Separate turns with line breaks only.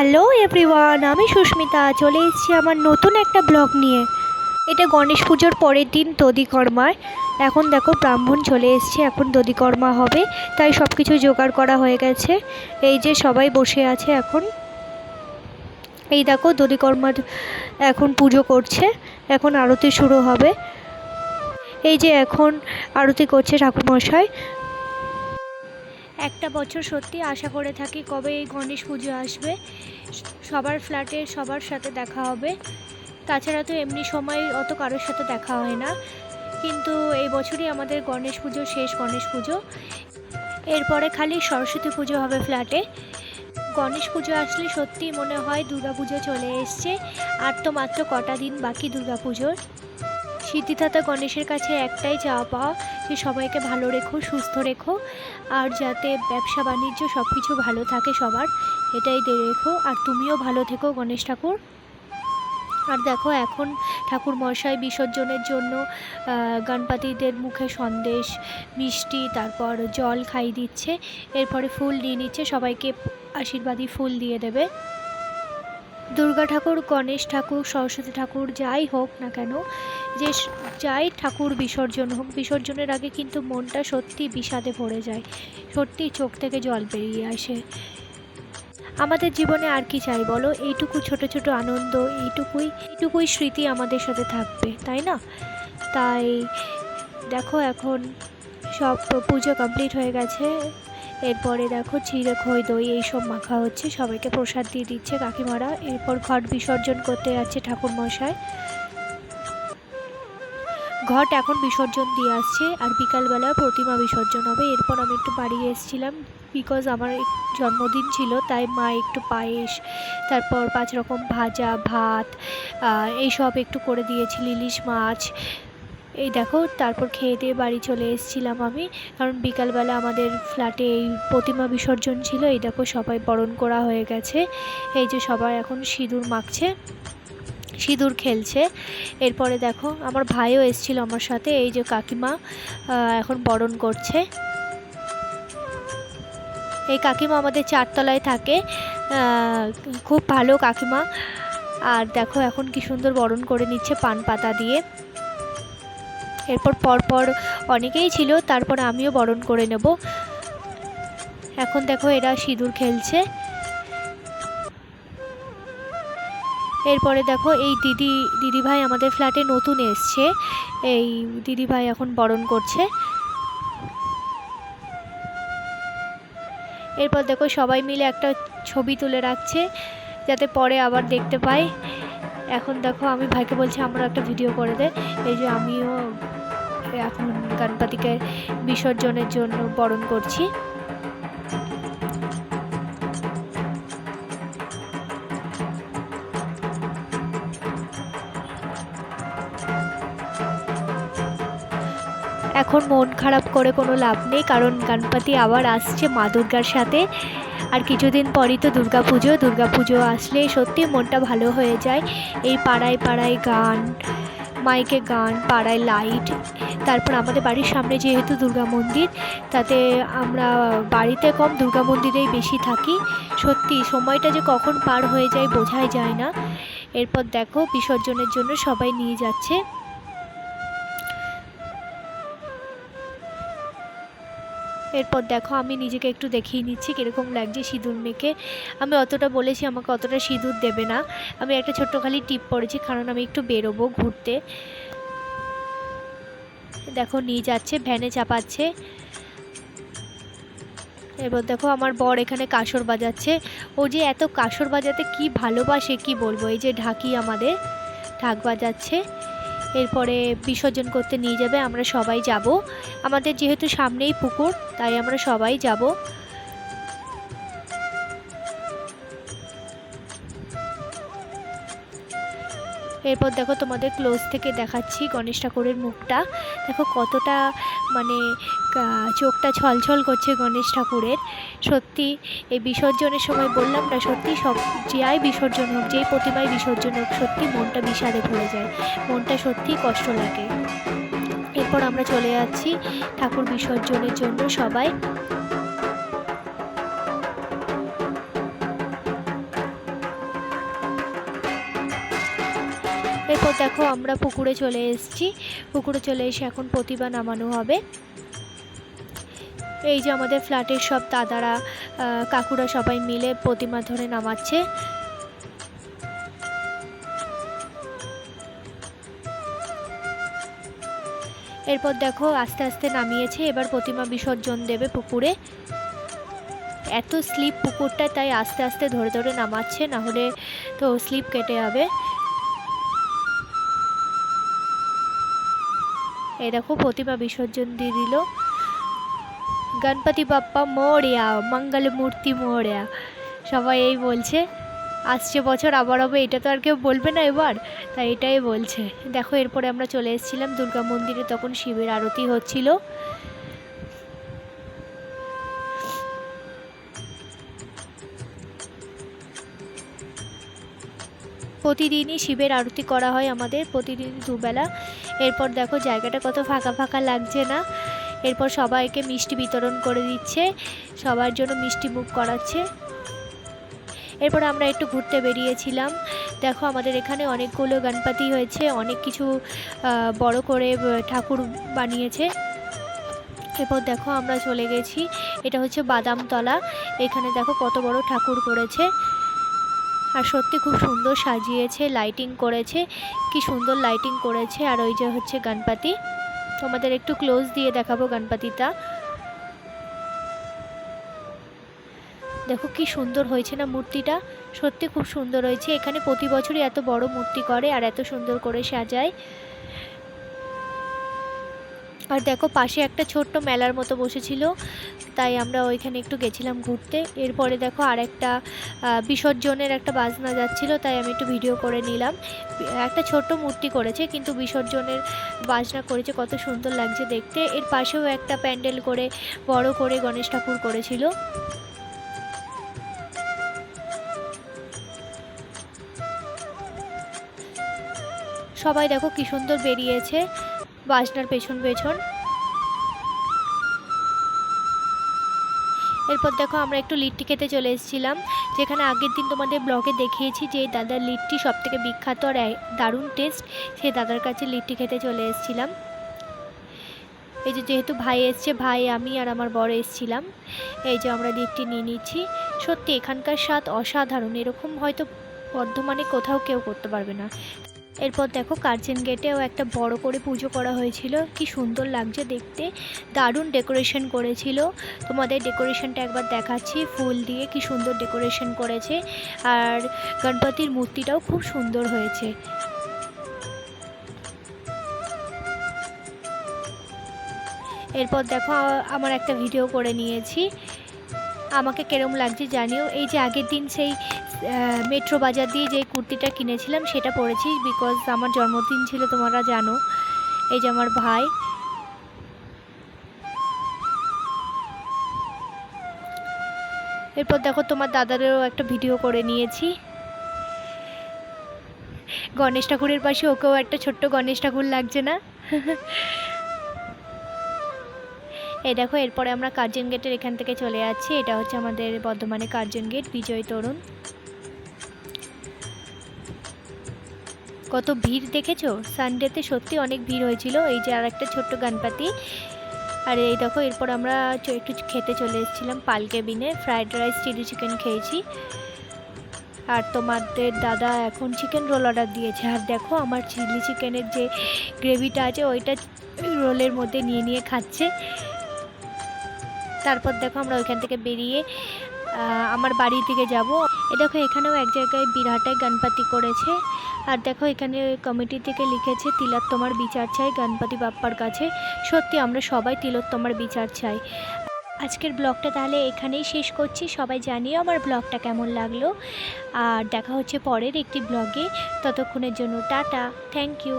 Hello everyone, আমি সুস্মিতা চলে এসেছি আমার নতুন একটা ব্লগ নিয়ে। এটা গণেশ পুজোর পরের দিন দধিকর্মার। এখন দেখো ব্রাহ্মণ চলে এসছে, এখন দধিকর্মা হবে, তাই সব কিছু জোগাড় করা হয়ে গেছে। এই যে সবাই বসে আছে এখন। এই দেখো দধিকর্মার এখন পুজো করছে, এখন আরতি শুরু হবে। এই যে এখন আরতি করছে ঠাকুরমশাই। একটা বছর সত্যি আশা করে থাকি কবে এই গণেশ পুজো আসবে, সবার ফ্ল্যাটের সবার সাথে দেখা হবে। তাছাড়া তো এমনি সময় অত কারোর সাথে দেখা হয় না, কিন্তু এই বছরই আমাদের গণেশ পুজো শেষ গণেশ পুজো। এরপরে খালি সরস্বতী পুজো হবে ফ্ল্যাটে। গণেশ পুজো আসলে সত্যিই মনে হয় দুর্গা পুজো চলে এসছে। আর তো মাত্র কটা দিন বাকি দুর্গা পুজোর। সিদ্ধিদাতা গণেশের কাছে একটাই চাওয়া পাওয়া যে সবাইকে ভালো রেখো, সুস্থ রেখো, আর যাতে ব্যবসা বাণিজ্য সব কিছু ভালো থাকে সবার, এটাই রেখো। আর তুমিও ভালো থেকো গণেশ ঠাকুর। আর দেখো এখন ঠাকুর মশাই বিসর্জনের জন্য গণপতিদের মুখে সন্দেশ, মিষ্টি, তারপর জল খাইয়ে দিচ্ছে। এরপরে ফুল নিয়ে নিচ্ছে, সবাইকে আশীর্বাদী ফুল দিয়ে দেবে। দুর্গা ঠাকুর, গণেশ ঠাকুর, সরস্বতী ঠাকুর যাই হোক না কেন, যে যাই ঠাকুর বিসর্জন হোক, বিসর্জনের আগে কিন্তু মনটা সত্যি বিষাদে ভরে যায়, সত্যি চোখ থেকে জল বেরিয়ে আসে। আমাদের জীবনে আর কি চাই বলো? এইটুকু ছোট ছোট আনন্দ, এইটুকুই স্মৃতি আমাদের সাথে থাকবে, তাই না? তাই দেখো এখন সব পুজো কমপ্লিট হয়ে গেছে। এরপরে দেখো চিড়ে, খই, দই এইসব মাখা হচ্ছে, সবাইকে প্রসাদ দিয়ে দিচ্ছে কাকিমারা। এরপর ঘট বিসর্জন করতে যাচ্ছে ঠাকুরমশাই। ঘট এখন বিসর্জন দিয়ে আসছে, আর বিকালবেলা প্রতিমা বিসর্জন হবে। এরপর আমি একটু বাড়ি এসেছিলাম, বিকজ আমার জন্মদিন ছিল, তাই মা একটু পায়েস, তারপর 5 রকম ভাজা, ভাত, এইসব একটু করে দিয়েছিল, ইলিশ মাছ। এই দেখো তারপর খেয়ে দিয়ে বাড়ি চলে এসেছিলাম আমি, কারণ বিকালবেলা আমাদের ফ্ল্যাটে এই প্রতিমা বিসর্জন ছিল। এই দেখো সবাই বরণ করা হয়ে গেছে। এই যে সবাই এখন সিঁদুর মাখছে, সিঁদুর খেলছে। এরপরে দেখো আমার ভাইও এসেছিল আমার সাথে, এই যে কাকিমা এখন বরণ করছে। এই কাকিমা আমাদের 4 তলায় থাকে, খুব ভালো কাকিমা। আর দেখো এখন কি সুন্দর বরণ করে নিচ্ছে পান পাতা দিয়ে। এরপর পরপর অনেকেই ছিল, তারপর আমিও বরণ করে নেব। এখন দেখো এরা সিঁদুর খেলছে। এরপরে দেখো এই দিদিভাই আমাদের ফ্ল্যাটে নতুন এসছে, এই দিদিভাই এখন বরণ করছে। এরপর দেখো সবাই মিলে একটা ছবি তুলে রাখছে, যাতে পরে আবার দেখতে পাই। এখন দেখো আমি ভাইকে বলছি আমরা একটা ভিডিও করে দে। এই যে আমিও এখন গণপতিকে বিসর্জনের জন্য বরণ করছি। এখন মন খারাপ করে কোনো লাভ নেই, কারণ গণপতি আবার আসছে মা দুর্গার সাথে। আর কিছুদিন পরই তো দুর্গা পুজো আসলে সত্যি মনটা ভালো হয়ে যায়। এই পাড়ায় পাড়ায় গান, মাইকে গান, পাড়ায় লাইট। তারপর আমাদের বাড়ির সামনে যেহেতু দুর্গা মন্দির, তাতে আমরা বাড়িতে কম দুর্গা মন্দিরেই বেশি থাকি। সত্যি সময়টা যে কখন পার হয়ে যায় বোঝাই যায় না। এরপর দেখো বিসর্জনের জন্য সবাই নিয়ে যাচ্ছে। এরপর দেখো আমি নিজেকে একটু দেখিয়ে নিচ্ছি কীরকম লাগছে সিঁদুর মেখে। আমি অতটা বলেছি আমাকে অতটা সিঁদুর দেবে না, আমি একটা ছোট্ট খালি টিপ পরেছি, কারণ আমি একটু বেরোবো ঘুরতে। দেখো নিয়ে যাচ্ছে, ভ্যানে চাপাচ্ছে। এরপর দেখো আমার বর এখানে কাসর বাজাচ্ছে। ও যে এত কাসর বাজাতে কি ভালোবাসে কি বলবো। এই যে ঢাকি আমাদের ঢাক বাজাচ্ছে। এরপরে বিসর্জন করতে নিয়ে যাবে, আমরা সবাই যাব। আমাদের যেহেতু সামনেই পুকুর, তাই আমরা সবাই যাব। এরপর দেখো তোমাদের ক্লোজ থেকে দেখাচ্ছি গণেশ ঠাকুরের মুখটা। দেখো কতটা মানে চোখটা ছলছল করছে গণেশ ঠাকুরের। সত্যি এই বিসর্জনের সময় বললাম না, সত্যি সব যাই বিসর্জন হোক, যেই প্রতিমায় বিসর্জন হোক, সত্যি মনটা বিষাদে ভরে যায়, মনটা সত্যি কষ্ট লাগে। এরপর আমরা চলে যাচ্ছি ঠাকুর বিসর্জনের জন্য সবাই। এরপর দেখো আমরা পুকুরে চলে এসেছি। পুকুরে চলে এসে এখন প্রতিমা নামানো হবে। এই যে আমাদের ফ্ল্যাটের সব দাদারা কাকুরা সবাই মিলে প্রতিমা ধরে নামাচ্ছে। এরপর দেখো আস্তে আস্তে নামিয়েছে, এবার প্রতিমা বিসর্জন দেবে পুকুরে। এত স্লিপ পুকুরটা, তাই আস্তে আস্তে ধরে ধরে নামাচ্ছে, না হলে তো স্লিপ কেটে যাবে। এই দেখো প্রতিমা বিসর্জন দিয়ে দিল। গণপতি বাপ্পা মোরয়া, মঙ্গল মূর্তি মোরয়া, সবাই এই বলছে। আসছে বছর আবার হবে, এটা তো আর কেউ বলবে না এবার, তাই এটাই বলছে। দেখো এরপরে আমরা চলে এসেছিলাম দুর্গা মন্দিরে, তখন শিবের আরতি হচ্ছিল। প্রতিদিনই শিবের আরতি করা হয় আমাদের, প্রতিদিন দুবেলা। এরপর দেখো জায়গাটা কত ফাঁকা ফাঁকা লাগছে না। এরপর সবাইকে মিষ্টি বিতরণ করে দিচ্ছে, সবার জন্য মিষ্টি মুখ করাচ্ছে। এরপর আমরা একটু ঘুরতে বেরিয়েছিলাম। দেখো আমাদের এখানে অনেকগুলো গণপতি হয়েছে, অনেক কিছু বড় করে ঠাকুর বানিয়েছে। এরপর দেখো আমরা চলে গেছি, এটা হচ্ছে বাদামতলা। এখানে দেখো কত বড় ঠাকুর করেছে, আর সত্যি খুব সুন্দর সাজিয়েছে, লাইটিং করেছে, কি সুন্দর লাইটিং করেছে। আর ওই যে হচ্ছে গণপতি, তোমাদের একটু ক্লোজ দিয়ে দেখাবো গণপতিটা। দেখো কি সুন্দর হয়েছে না মূর্তিটা, সত্যি খুব সুন্দর হয়েছে। এখানে প্রতি বছরই এত বড় মূর্তি করে আর এত সুন্দর করে সাজায়। আর দেখো পাশে একটা ছোট্ট মেলার মতো বসেছিল, তাই আমরা ওইখানে একটু গেছিলাম ঘুরতে। এরপরে দেখো আর একটা বিসর্জনের একটা বাজনা যাচ্ছিল, তাই আমি একটু ভিডিও করে নিলাম। একটা ছোট্ট মূর্তি করেছে, কিন্তু বিসর্জনের বাজনা করেছে, কত সুন্দর লাগছে দেখতে। এর পাশেও একটা প্যান্ডেল করে বড় করে গণেশ ঠাকুর করেছিল। সবাই দেখো কি সুন্দর বেরিয়েছে বাজনার পেছন পেছন। এরপর দেখো আমরা একটু লিট্টি খেতে চলে এসেছিলাম, যেখানে আগের দিন তোমাদের ব্লগে দেখিয়েছি যে দাদার লিট্টি সবথেকে বিখ্যাত আর দারুণ টেস্ট, সেই দাদার কাছে লিট্টি খেতে চলে এসেছিলাম। এই যে যেহেতু ভাই এসছে, ভাই আমি আর আমার বড় এসেছিলাম। এই যে আমরা লিট্টি নিয়ে নিচ্ছি। সত্যি এখানকার স্বাদ অসাধারণ, এরকম হয়তো বর্ধমানে কোথাও কেউ করতে পারবে না। এরপর দেখো কার্জন গেটেও একটা বড় করে পুজো করা হয়েছিল, কি সুন্দর লাগছে দেখতে, দারুণ ডেকোরেশন করেছিল। তোমাদের ডেকোরেশনটা একবার দেখাচ্ছি, ফুল দিয়ে কি সুন্দর ডেকোরেশন করেছে, আর গণপতির মূর্তিটাও খুব সুন্দর হয়েছে। এরপর দেখো আমার একটা ভিডিও করে নিয়েছি, আমাকে কেরম লাগছে জানিও। এই যে আগের দিন সেই মেট্রো বাজার দিয়ে যে কুর্তিটা কিনেছিলাম সেটা পরেছি, বিকজ আমার জন্মদিন ছিল, তোমরা জানো। এই যে আমার ভাই। এরপর দেখো তোমার দাদারও একটা ভিডিও করে নিয়েছি, গণেশ ঠাকুরের পাশে ওকেও একটা ছোট্ট গণেশ ঠাকুর লাগছে না? এই দেখো এরপরে আমরা কার্জন গেটের এখান থেকে চলে যাচ্ছি। এটা হচ্ছে আমাদের বর্ধমানে কার্জন গেট, বিজয় তরুণ। কত ভিড় দেখেছো, সানডেতে সত্যি অনেক ভিড় হয়েছিল। এই যে আর একটা ছোট্ট গণপতি। আর এই দেখো এরপর আমরা একটু খেতে চলে এসেছিলাম পাল কেবিনে, ফ্রাইড রাইস চিলি চিকেন খেয়েছি। আর তোমাদের দাদা এখন চিকেন রোল অর্ডার দিয়েছে। আর দেখো আমার চিলি চিকেনের যে গ্রেভিটা আছে ওইটা রোলের মধ্যে নিয়ে নিয়ে খাচ্ছে। তারপর দেখো আমরা ওইখান থেকে বেরিয়ে আমার বাড়ির দিকে যাব। দেখো এখানেও এক জায়গায় বিরাটায় গণপতি করেছে। আর দেখো এখানে কমিটি থেকে লিখেছে তিলোত্তমার বিচার চাই গণপতি বাপ্পার কাছে। সত্যি আমরা সবাই তিলোত্তমার বিচার চাই। আজকের ব্লগটা তাহলে এখানেই শেষ করছি। সবাই জানিও আমার ব্লগটা কেমন লাগলো, আর দেখা হচ্ছে পরের একটি ব্লগে। ততক্ষণের জন্য টাটা, থ্যাংক ইউ।